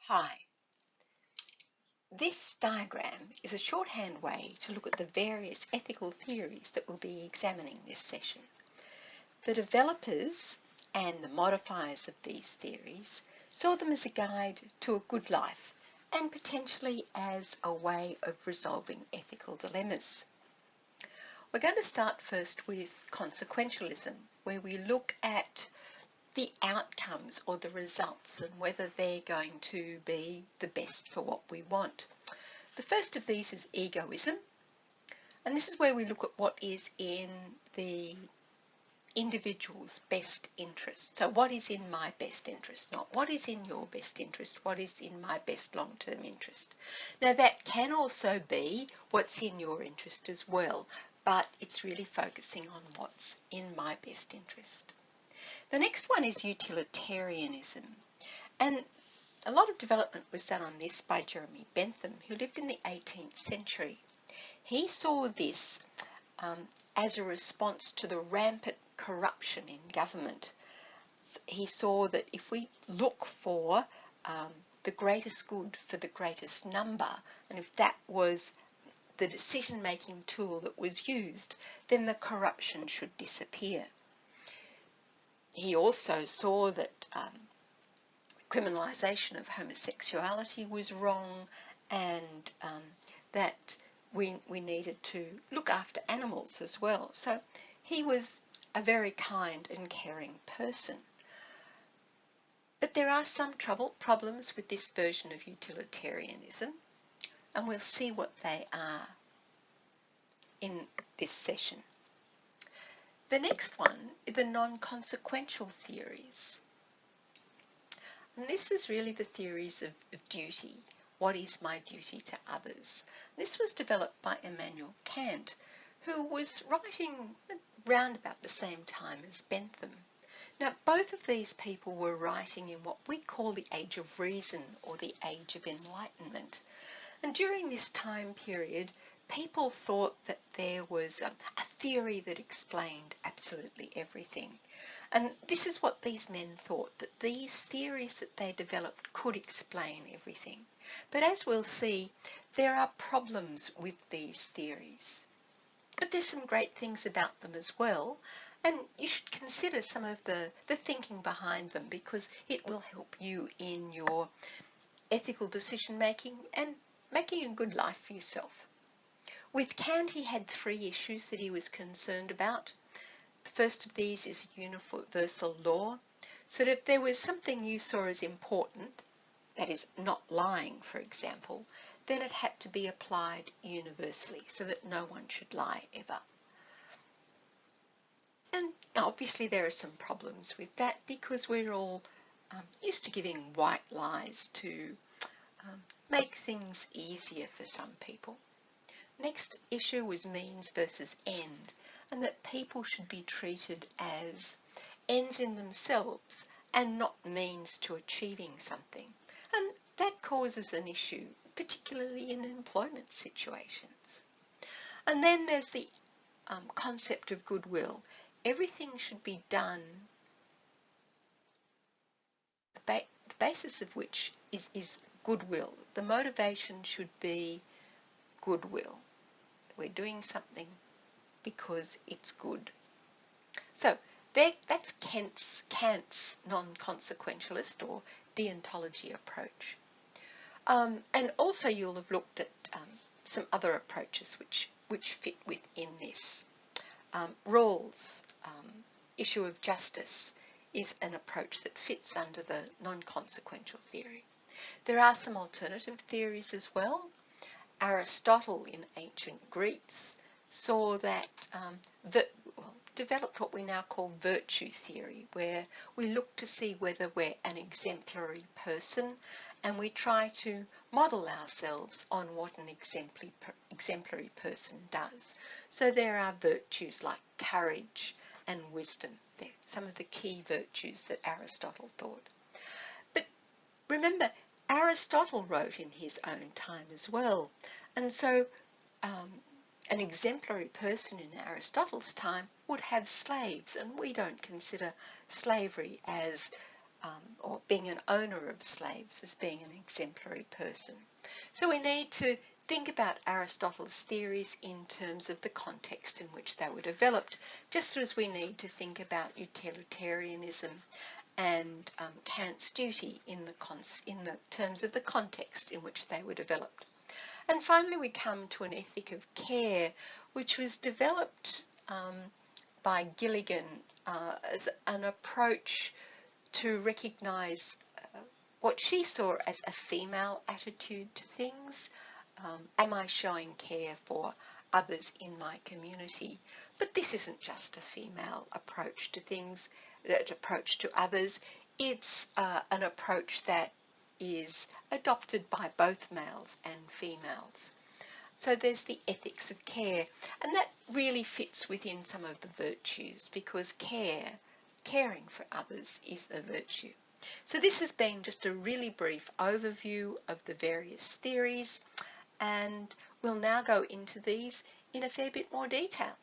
Hi, this diagram is a shorthand way to look at the various ethical theories that we'll be examining this session. The developers and the modifiers of these theories saw them as a guide to a good life and potentially as a way of resolving ethical dilemmas. We're going to start first with consequentialism, where we look at the outcomes or the results and whether they're going to be the best for what we want. The first of these is egoism, and this is where we look at what is in the individual's best interest. So what is in my best interest, not what is in your best interest, what is in my best long-term interest. Now that can also be what's in your interest as well, but it's really focusing on what's in my best interest. The next one is utilitarianism, and a lot of development was done on this by Jeremy Bentham, who lived in the 18th century. He saw this as a response to the rampant corruption in government. He saw that if we look for the greatest good for the greatest number, and if that was the decision-making tool that was used, then the corruption should disappear. He also saw that criminalisation of homosexuality was wrong, and that we needed to look after animals as well. So he was a very kind and caring person. But there are some problems with this version of utilitarianism, and we'll see what they are in this session. The next one is the non-consequential theories. And this is really the theories of duty. What is my duty to others? This was developed by Immanuel Kant, who was writing around about the same time as Bentham. Now, both of these people were writing in what we call the Age of Reason or the Age of Enlightenment. And during this time period, people thought that there was a theory that explained absolutely everything. And this is what these men thought, that these theories that they developed could explain everything. But as we'll see, there are problems with these theories. But there's some great things about them as well, and you should consider some of the thinking behind them, because it will help you in your ethical decision making and making a good life for yourself. With Kant, he had three issues that he was concerned about. The first of these is universal law, so that if there was something you saw as important, that is not lying, for example, then it had to be applied universally so that no one should lie ever. And obviously there are some problems with that, because we're all used to giving white lies to make things easier for some people. Next issue was means versus end, and that people should be treated as ends in themselves and not means to achieving something. And that causes an issue, particularly in employment situations. And then there's the concept of goodwill. Everything should be done, the basis of which is goodwill. The motivation should be goodwill. We're doing something because it's good. So that's Kant's non-consequentialist or deontology approach. And also you'll have looked at some other approaches which fit within this. Rawls' issue of justice is an approach that fits under the non-consequential theory. There are some alternative theories as well. Aristotle in ancient Greece saw that developed what we now call virtue theory, where we look to see whether we're an exemplary person, and we try to model ourselves on what an exemplary person does. So there are virtues like courage and wisdom. They're some of the key virtues that Aristotle thought. But remember, Aristotle wrote in his own time as well, and so an exemplary person in Aristotle's time would have slaves, and we don't consider slavery as or being an owner of slaves as being an exemplary person. So we need to think about Aristotle's theories in terms of the context in which they were developed, just as we need to think about utilitarianism and Kant's duty in the terms of the context in which they were developed. And finally, we come to an ethic of care, which was developed by Gilligan as an approach to recognise what she saw as a female attitude to things. Am I showing care for others in my community? But this isn't just a female approach to things, approach to others. It's an approach that is adopted by both males and females. So there's the ethics of care, and that really fits within some of the virtues, because caring for others is a virtue. So this has been just a really brief overview of the various theories, and we'll now go into these in a fair bit more detail.